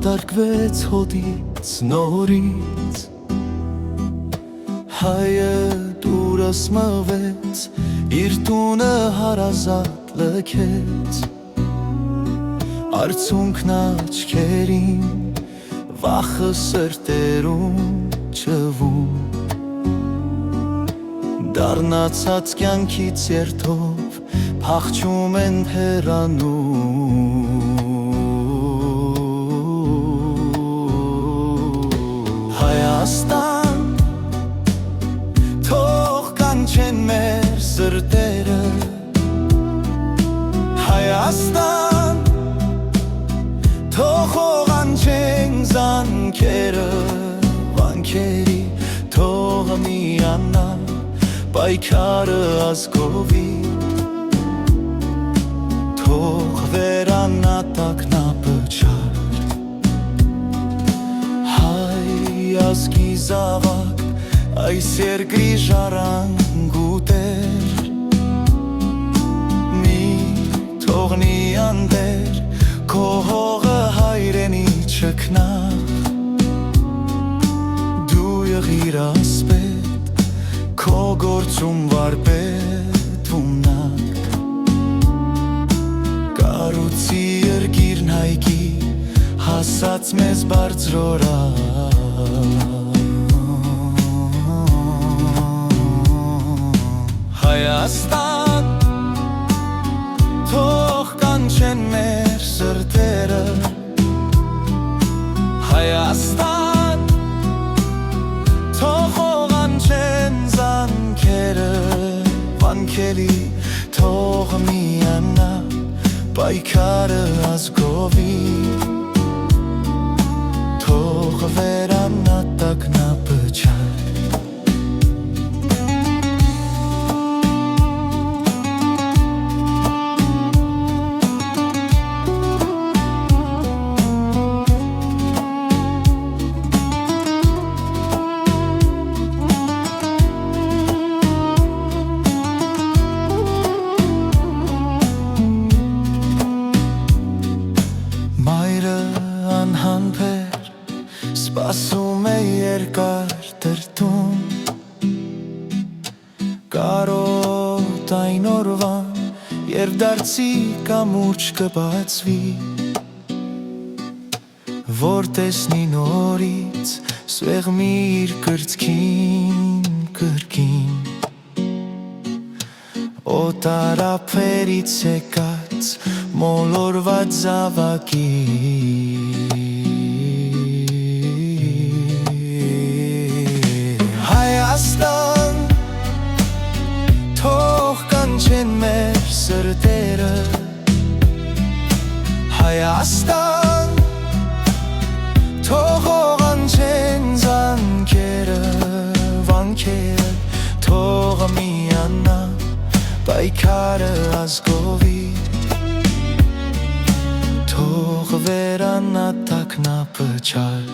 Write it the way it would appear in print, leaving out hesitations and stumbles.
Դատարկվեց հոտից նորից Հայը դուրս մվեց իր տունը հարազատ լքեց Արցունքն աչքերին վախը սրտերում չվում Դառնացած կյանքից երթով փախչում են հեռանում Հայաստան թող կանչեն մեր սրտերը Հայաստան թող հողանչեն զանքերը Վանքերի թող միանա պայքարը ազգովի Թող վերանա տագնապճար Ազգի զավակ այս երկրի ժառանգուտեր Մի թողնի անտեր քո հողը հայրենի չքնաղ Դու եղիր ասպետ քո գործում վարպետ ունակ Կառուցի երկիրն հայքի հասած մեզ բարձրորակ Հայաստան թող կանչեն մեր սրտերը Հայաստան թող հողանչեն զանքերը Վանքերի թող միանա պայքարը ազգովի Թող վերանա տագնապճար Անհամբեր սպասում է երկար դրդում Կարոտ այն օրվան, երբ դարձի կամուրջ կբացվի Որ տեսնի նորից սեղմի իր կրծքին կրկին Օտարափերից եկած մոլորված զավակի Հայաստան թող կանչեն մեր սրտերը Հայաստան թող հողանչեն զանքերը Վանքերը թող միանա պայքարը ազգովի Թող վերանա տագնապճար